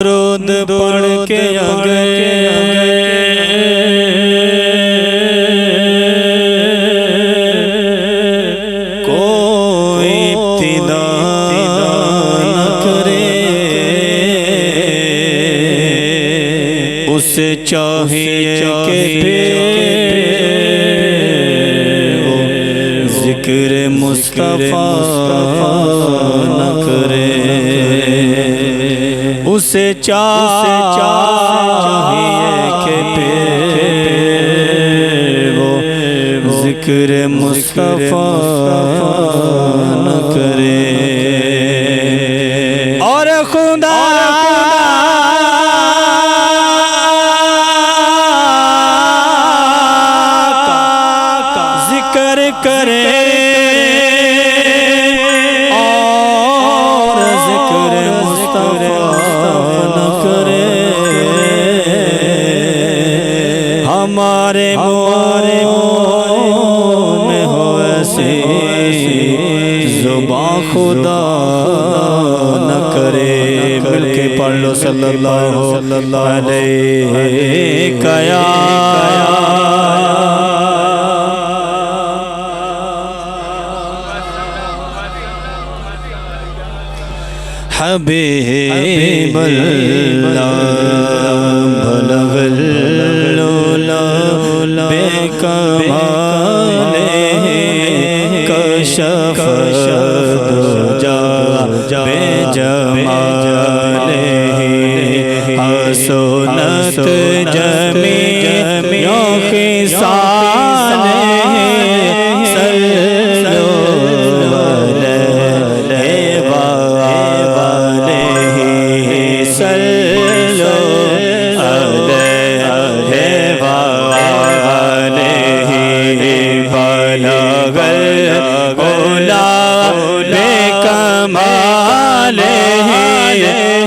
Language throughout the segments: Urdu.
درود پڑھ کے آگے کوئی ابتدا نہ کرے، اسے چاہیے کہ وہ ذکر مصطفیٰ نہ کرے، اسے چاہیے کہ وہ ذکر مصطفیٰ نہ کرے اور خدا کا ذکر کرے اور ذکر مصطفیٰ ہمارے منہ میں ہو ایسی زبان خدا نہ کرے۔ مل کے پڑھ لو صلی اللہ علیہ یا حبیب اللہ بلغ بے کمالہ کشف الدجی بے جمالہ حسنت جمیع خصالہ صلو علیہ وآلہ صلو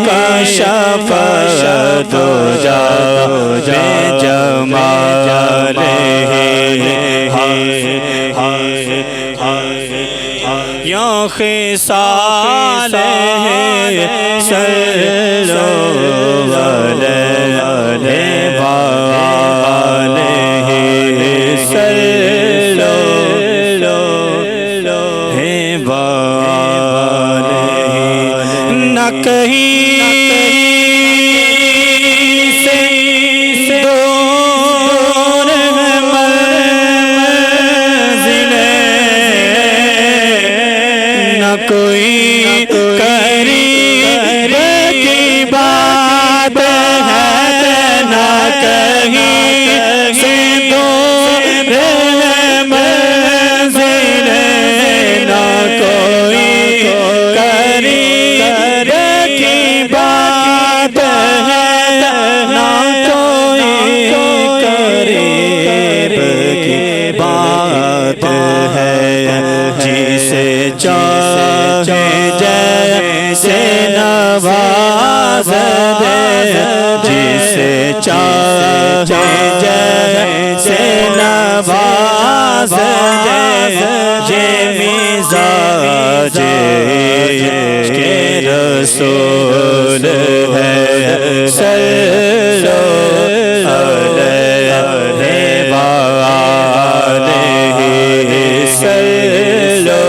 کشف الدجی بے جمالہ یا خصالہ صلو علیہ وآلہ صلو علیہ وآلہ نہ کہیں کوئی قریب کی بات ہے نہ کہیں سے دور منزل نہ کوئی قریب کی بات ہے نہ کوئی قریب کی بات ہے جسے چاہے جیسے نواز دے جسے چاہے جیسے نواز دے یہ مزاج کے رسول ہے صلو علیہ وآلہ صلو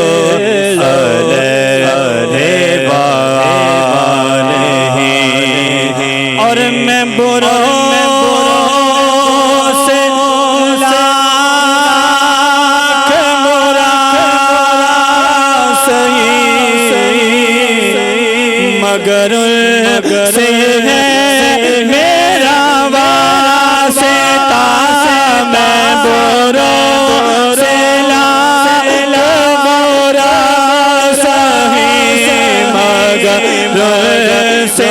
اور میں بروں سے لاکھ برا سہی مگر سے ہے میرا واسطہ میں بروں سے لاکھ برا سہی مگر سے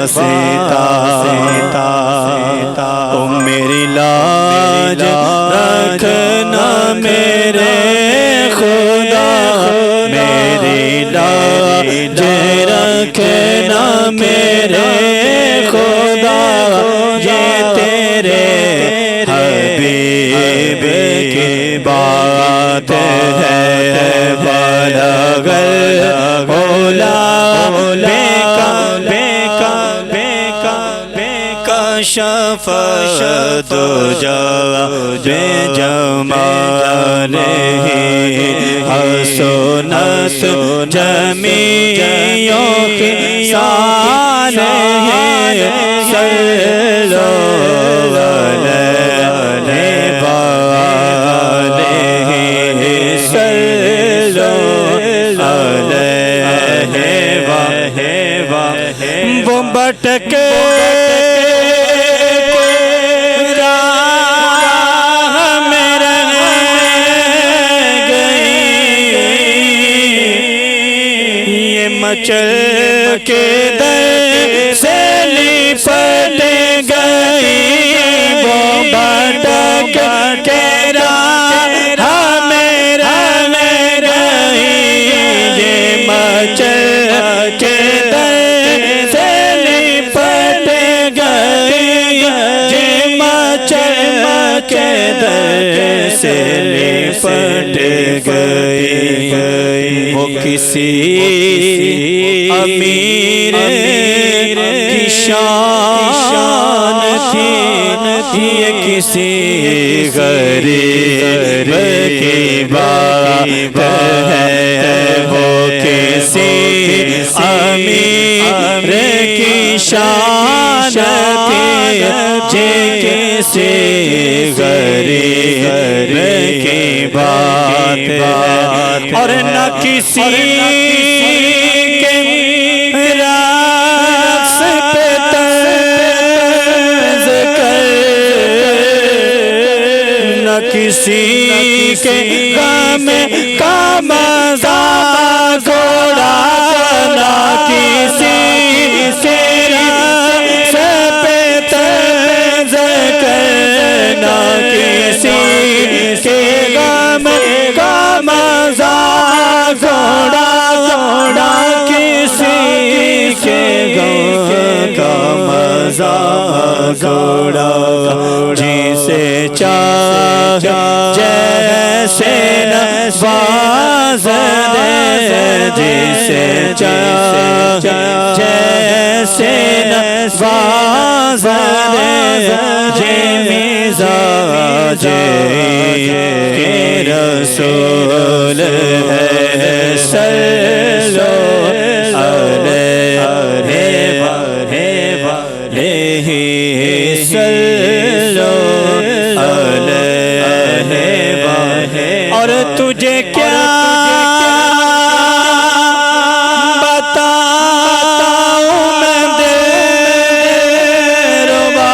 سیتا او میری لاج میرے خدا میری لاج رکھنا میرے خدا یہ تیرے حبیب کی بات ہے بلغ العلا کشف الدجى بجمالہ حسنت جمیع خصالہ صلوا علیہ وآلہ صلوا علیہ وہ بھٹکے چل کے در سے لپٹ گئی وہ بھٹک کے راہ میں گئی یہ مچل کے در سے لپٹ گئی یہ مچل کے در سے لپٹ گئی وہ کسی امیر کی شان تھی یہ کسی غریب کی بات ہے وہ کسی امیر کی شان تھی یہ کسی غریب کی بات ہے اور نہ کسی کسی کے غم کا مذاق اڑانا کسی سے رقص پہ طنز کرنا کسی کے غم کا مذاق اڑانا کسی کے غم کا مذاق اڑانا جسے جیسے نواز دے جسے جیسے نواز دے جے مزاج کے رسول ہے صلوا علیہ اور تجھے کیا بتاؤں میں دلربا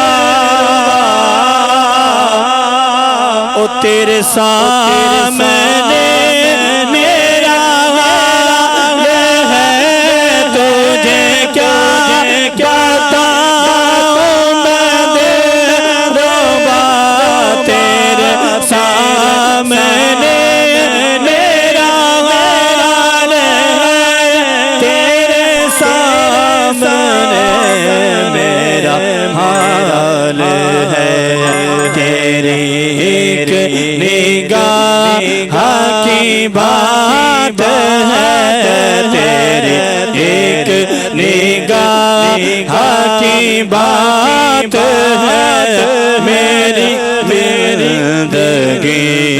او تیرے سامنے میرا حال ہے تجھے کیا بتاؤں میں دلربا تیرے سامنے نگاہ کی بات ہے تیری ایک نگاہ کی بات ہے میری زندگی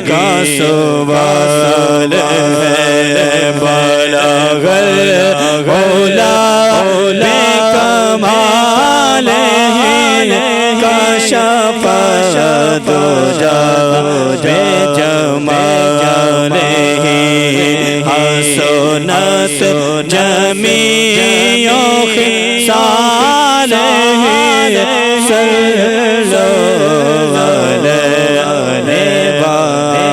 کا سوال ہے بلغ العلا بکمالہ کشف الدجى بجمالہ حسنت جمیع خصالہ صلوا علیہ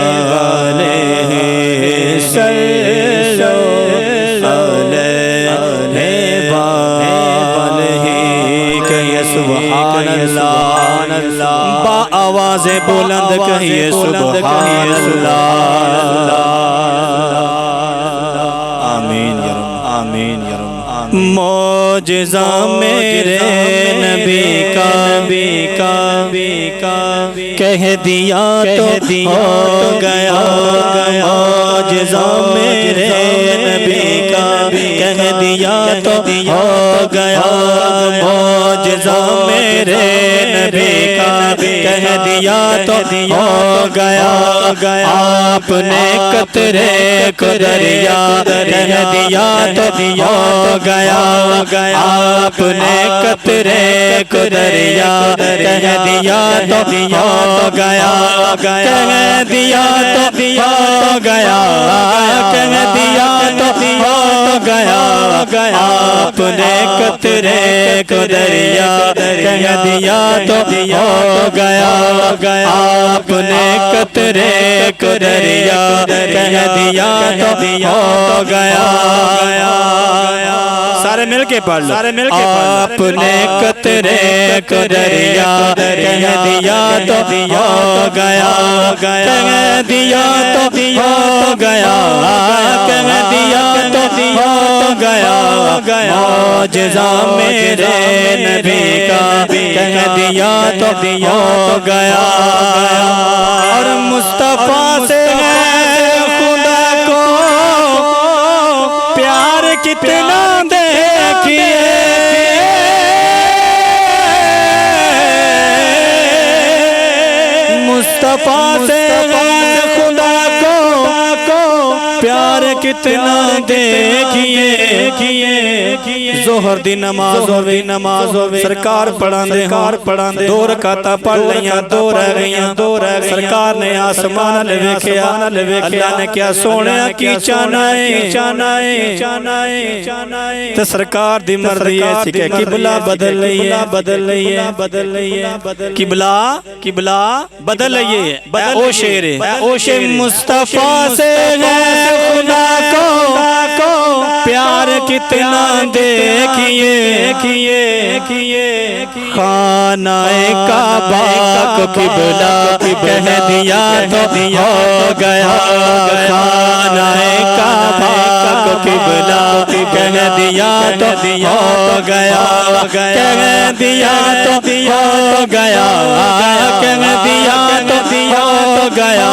وآلہ صلوا علیہ وآلہ کہ سبحان اللہ آوازیں بلند کہیے سبحان اللہ۔ آمین یا رب، آمین یا رب۔ معجزہ میرے نبی کا کہہ دیا تو ہو گیا، معجزہ میرے نبی کا کہہ دیا تو ہو گیا، معجزہ میرے نبی کا کہہ دیا تو ہو گیا، آپ نے قطرے کو دریا کہہ دیا تو ہو گیا، آپ نے قطرے کو دریا کہہ دیا تو ہو گیا، کہہ دیا تو ہو گیا، کہہ دیا تو ہو گیا، آپ نے قطرے کو دریا کہہ دیا تو ہو گیا، آپ نے قطرے کو دریا کہہ دیا تو ہو گیا۔ سارے مل کے پڑھ لو، آپ نے قطرے کو دریا کہہ دیا تو ہو گیا، کہہ دیا تو ہو گیا، کہہ دیا تو ہو گیا، معجزہ میرے نبی کا کہہ دیا تو ہو گیا۔ اور مصطفیٰ سے خدا کو پیار کتنا دیکھیے، مصطفیٰ سے خدا کو پیار کتنا دیکھیے، ظہر دی نماز ہوئے سرکار پڑھان دے دو رکعتاں پڑھ لیاں، دو رہ گئیاں، سرکار نے آسمان لے ویکھیا، اللہ نے کیا سونیا کی چاہنا ہے، تے سرکار دی مرضی سی کہ قبلہ بدل لئیے، قبلہ بدل لئیے، او شیر مصطفیٰ سے خدا کو پیار کتنا دیکھیے، خانہ کعبہ کو قبلہ کہہ دیا تو ہو گیا، خانہ کعبہ کو قبلہ کہہ دیا تو ہو گیا، کہہ دیا تو ہو گیا، کہہ دیا تو ہو گیا،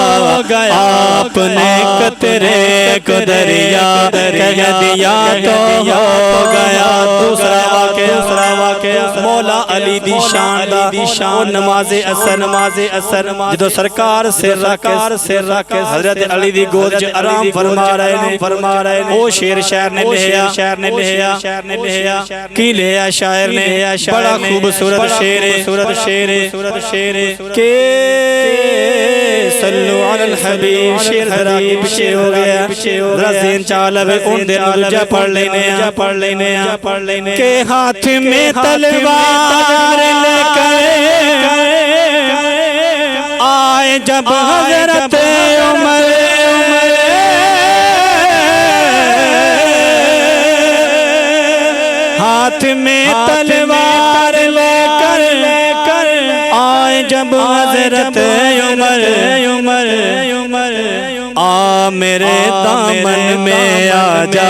آپ نے قطرے کو دریا کہہ دیا تو ہو گیا۔ دوسرا واقعہ مولا علی دی شان نماز اثر جدو سرکار سر رکھ کے حضرت علی دی گود چ آرام فرما رہے نے، او شیر شاعر نے لیا کی لیا شاعر نے، بڑا خوبصورت شیر کہ صلو علی الحبیب، شیر ذرا کی پیچھے ہو گیا، رزین چالب ان دے نجا پڑھ لینے کہ ہاتھ میں تلوار لے کر آئے جب حضرت عمر، ہاتھ میں تلوار لے کر آئے جب حضرت عمر، میرے دامن میں آ جا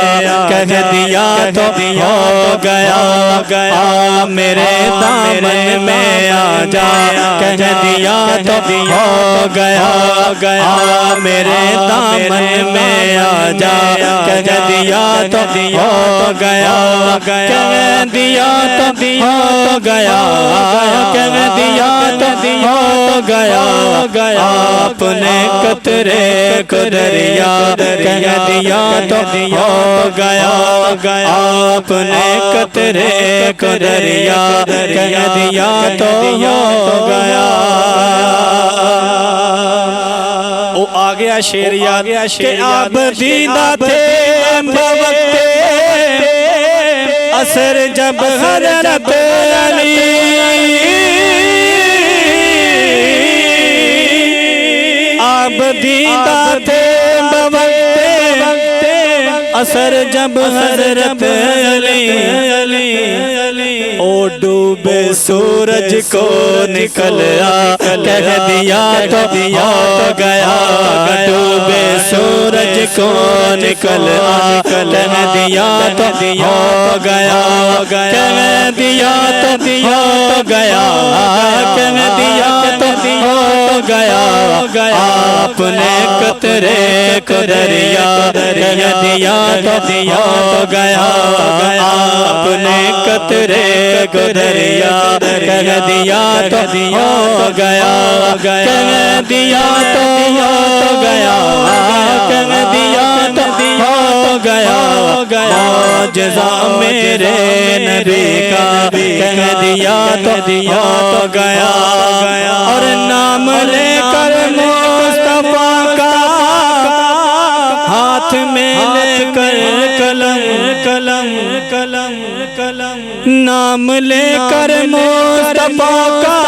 کہہ دیا تو ہو گیا، میرے دامن میں آ جا کہہ دیا تو ہو گیا، میرے دامن میں آ جا کہہ دیا تو ہو گیا، کہہ دیا تو ہو گیا، کہہ دیا تو ہو گیا، آپ نے قطرے کو دریا کہہ دیا تو ہو گیا، آپ نے قطرے کو دریا کہہ دیا تو ہو گیا۔ او آ گیا شیر یاد کہ آپ دیدہ تھے بوقت عصر جب حضرت علی آپ دیدہ تھے بوقت اثر جب حضرت علی او ڈوبے سورج کو نکل آ کہہ دیا تو ہو گیا ڈوبے سورج کو نکل آ کہہ دیا تو ہو گیا کہہ دیا تو ہو گیا کہہ دیا تو ہو گیا آپ نے قطرے کو دریا کہہ دیا تو ہو گیا آپ نے قطرے کو دریا کہہ دیا تو ہو گیا کہہ دیا تو ہو گیا کہہ دیا تو ہو گیا معجزہ میرے نبی کا کہہ دیا تو ہو گیا اور نام لے کر مصطفیٰ کا ہاتھ میں لے کر قلم نام لے کر مصطفیٰ کا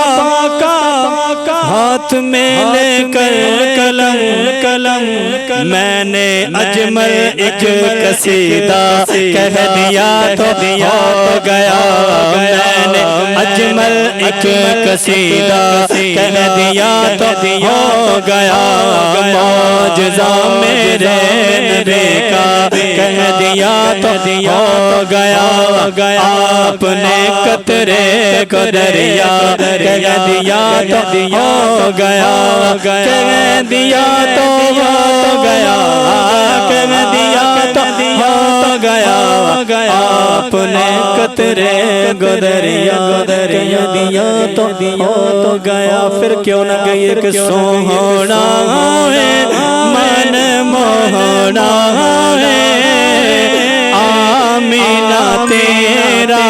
ہاتھ میں لے کر قلم میں نے اجمل ایک قصیدہ کہہ دیا تو ہو گیا میں نے اجمل ایک قصیدہ کہہ دیا تو ہو گیا معجزہ میرے نبی کا کہہ دیا تو ہو گیا آپ نے قطرے کو دریا کہہ دیا تو ہو گیا کہہ دیا تو ہو گیا کہہ دیا تو ہو گیا آپ نے قطرے کو دریا کہہ دیا تو ہو گیا پھر کیوں نہ گئی کہ سوہنا ہے من موہنا ہے آمینہ تیرا